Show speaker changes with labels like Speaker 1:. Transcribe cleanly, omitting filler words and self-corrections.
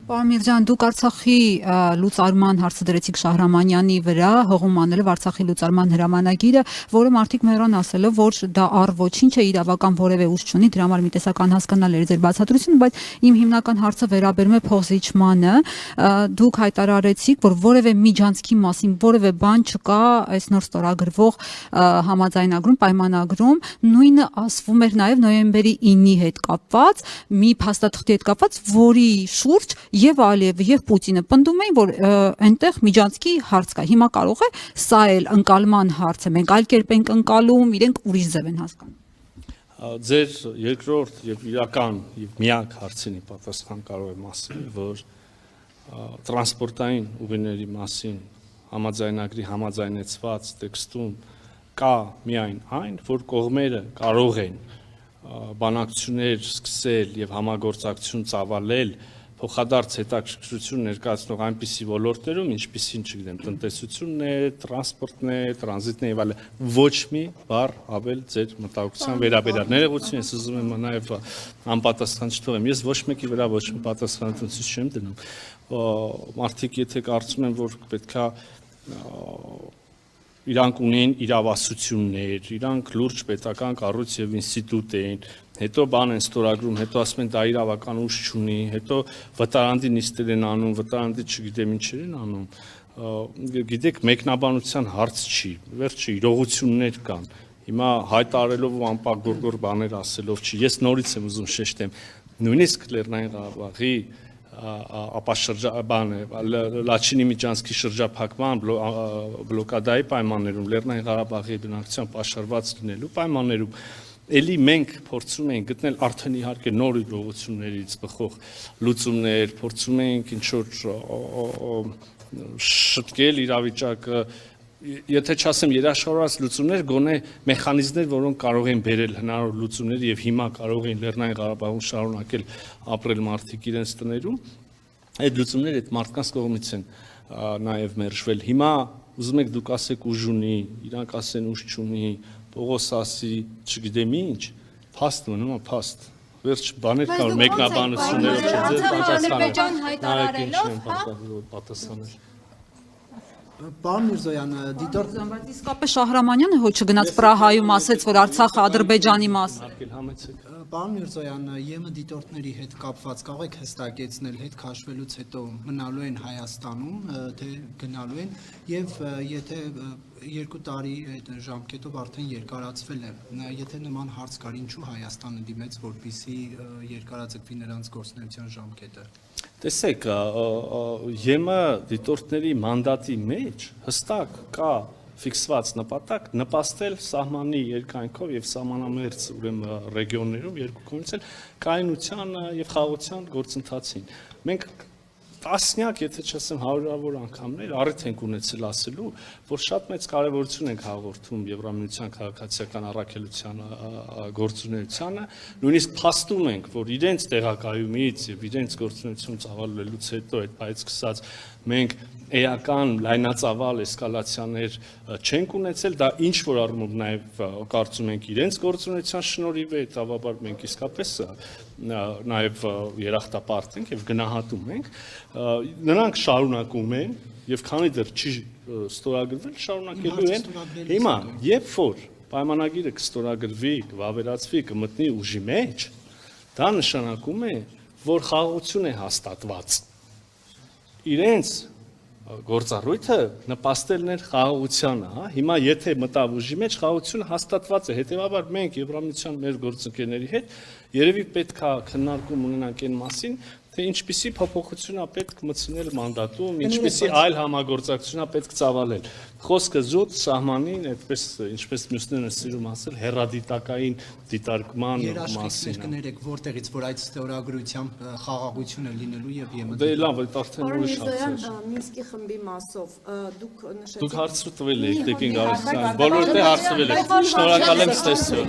Speaker 1: Պարոն Միրջան, դուք Արցախի լուծարման հարցը դրեցիք Շահրամանյանի վրա, հողում անելով Արցախի լուծարման հրամանագիրը, որը մարդիկ մերան ասելով, որ դա առ ոչինչ է, իրավական որևէ ուժ չունի, դրա համար մի տեսական հասկանալ էր ձեր բացատրությունը, բայց իմ հիմնական հարցը վերաբերում է փոխզիջմանը։ Դուք հայտարարեցիք, որ որևէ միջանցքի մասին որևէ բան չկա այս նոր ստորագրվող համաձայնագրում, պայմանագրում, նույնը ասվում էր նաև նոյեմբերի 9-ի հետ կապված, մի փաստաթղթի հետ կապված, որի շուրջ եւ Ալիևը եւ Պուտինը պնդում էին, որ այնտեղ միջանցքի հարց կա։ Հիմա կարող է սա էլ ընկալման հարց է։ Մենք այլ կերպ ենք ընկալում, իրենք ուրիշ ձև են հասկանում։
Speaker 2: Ձեր երկրորդ եւ իրական եւ միակ հարցինի պատասխան կարող եմ ասել, որ տրանսպորտային ուղիների մասին համաձայնագրի համաձայնեցված տեքստում կա միայն այն, որ կողմերը կարող են բանակցություններ սկսել եւ համագործակցություն ծավալել փոխադարձ հետաքրքրություն ներկայացնող այնպիսի ոլորտներում, ինչպիսին, չգիտեմ, տնտեսությունն է, տրանսպորտն է, տրանզիտն է եւ այլն, ոչ մի բառ ավել ձեր մտահոգության վերաբերյալ։ Ներողություն, ես ուզում եմ նաեւ անպատասխան չթողեմ։ Ես ոչ մեկի վրա ոչ մի պատասխանատվություն չեմ դնում։ Մարդիկ եթե կարծում են, որ պետքա իրանք ունեն իրավասություններ, իրանք լուրջ պետական կառույց եւ ինստիտուտ են, հետո բան են ստորագրում, հետո ասում են դա իրավական ուժ չունի, հետո վտարանդի նիստեր են անում, վտարանդի չգիտեմ ինչեր են անում։ Գիտեք, մեկնաբանության հարց չի, վերջը իրողություններ կան։ Հիմա հայտարարելով ու անպագորգոր բաներ ասելով չի։ Ես նորից եմ ուզում շեշտեմ, նույնիսկ Լեռնային Ղարաբաղի Լաչինի միջանցքի շրջափակման բլոկադայի պայմաններում, Լեռնային Ղարաբաղի բնակչության պաշարված լինելու պայմաններում, էլի մենք փորձում ենք գտնել արդեն իհարկե նոր իրողություններից բխող լուծումներ, փորձում ենք ինչ-որ շտկել իրավիճակը, եթե չասեմ երաշխավորված լուծումներ, գոնե մեխանիզմներ, որոնք կարող են բերել հնարավոր լուծումներ եւ հիմա կարող են Լեռնային Ղարաբաղում շարունակել ապրել մարդիկ իրենց տներում, այդ լուծումները այդ մարդկանց կողմից են նաեւ մերժվել։ Հիմա ուզում եք դուք ասեք ուժ ունի, իրանք ասեն ուժ չունի, Պողոս ասի, չգիտեմ ինչ, փաստ մնում է փաստ։ Վերջ բաներ կար մեկնաբանություններով պատասխանել։
Speaker 3: Պարոն Միրզոյան, դիտորդ
Speaker 1: իսկապես Շահրամանյանը հո չգնաց Պրահայում ասեց, որ Արցախը Ադրբեջանի մաս է։
Speaker 3: Պարոն Միրզոյան, ԵՄ դիտորդների հետ կապված կարող եք հստակեցնել, հետ քաշվելուց հետո մնալու են Հայաստանում, թե գնալու են, եւ եթե 2 տարի այդ ժամկետով արդեն երկարացվել է, եթե նման հարց կար, ինչու Հայաստանը դիմեց, որպեսզի երկարաձգվի նրանց գործունեության ժամկետը։
Speaker 2: Տեսեք, ԵՄ դիտորդների մանդատի մեջ հստակ կա ֆիքսված նպատակ նպաստել սահմանի երկայնքով եւ սահմանամերձ ուրեմն ռեգիոններում երկու կողմից էլ կայունության եւ խաղաղության գործընթացին։ Մենք տասնյակ, եթե չասեմ հարյուրավոր անգամներ առիթ ենք ունեցել ասելու, որ շատ մեծ կարևորություն ենք հաղորդում Եվրամիության քաղաքացիական առաքելության գործունեությանը, նույնիսկ փաստում ենք, որ իրենց տեղակայումից եւ իրենց գործունեություն ծավալվելուց հետո այդ բայց սկսած մենք էական լայնածավալ էսկալացիաներ չենք ունեցել, դա ինչ որ առումով նաև կարծում ենք իրենց գործունեության շնորհիվ է, տավաբար մենք իսկապես նաև երախտապարտ ենք եւ գնահատում ենք, նրանք շարունակում են եւ քանի դեռ չի ստորագրվել, շարունակելու են։ Հիմա, երբ որ պայմանագիրը կստորագրվի, կվավերացվի, կմտնի ուժի մեջ, դա նշանակում է, որ խաղաղություն է հաստատված։ Իրենց գործառույթը նպաստելն էր խաղաղությանը, հա, հիմա եթե մտավ ուժի մեջ խաղաղությունը հաստատված է, հետեւաբար մենք Եվրամիության մեր գործընկերների հետ երևի պետք է քննարկում ունենանք այն մասին, թե ինչպիսի փոփոխություն է պետք մտցնել մանդատում, ինչպիսի այլ համագործակցություն է պետք ծավալել։ Խոսքը զուտ սահմանին, այդպես ինչպես մյուսներն են սիրում ասել, հերադիտակային դիտարկման մասին։
Speaker 3: Երաշխիքներ կներեք, որտեղից որ այդ ստորագրությամբ խաղաղությունը լինելու եւ ԵՄ։
Speaker 2: Դե լավ, այդ արդեն ուրիշ հարց է։
Speaker 4: Մինսկի խմբի մասով դուք նշեցիք։
Speaker 2: Դուք հարցրու տվել եք Տեկին Գարստյան, բոլորը հարցրել եք։ Շնորհակալ եմ, ստեսյալ։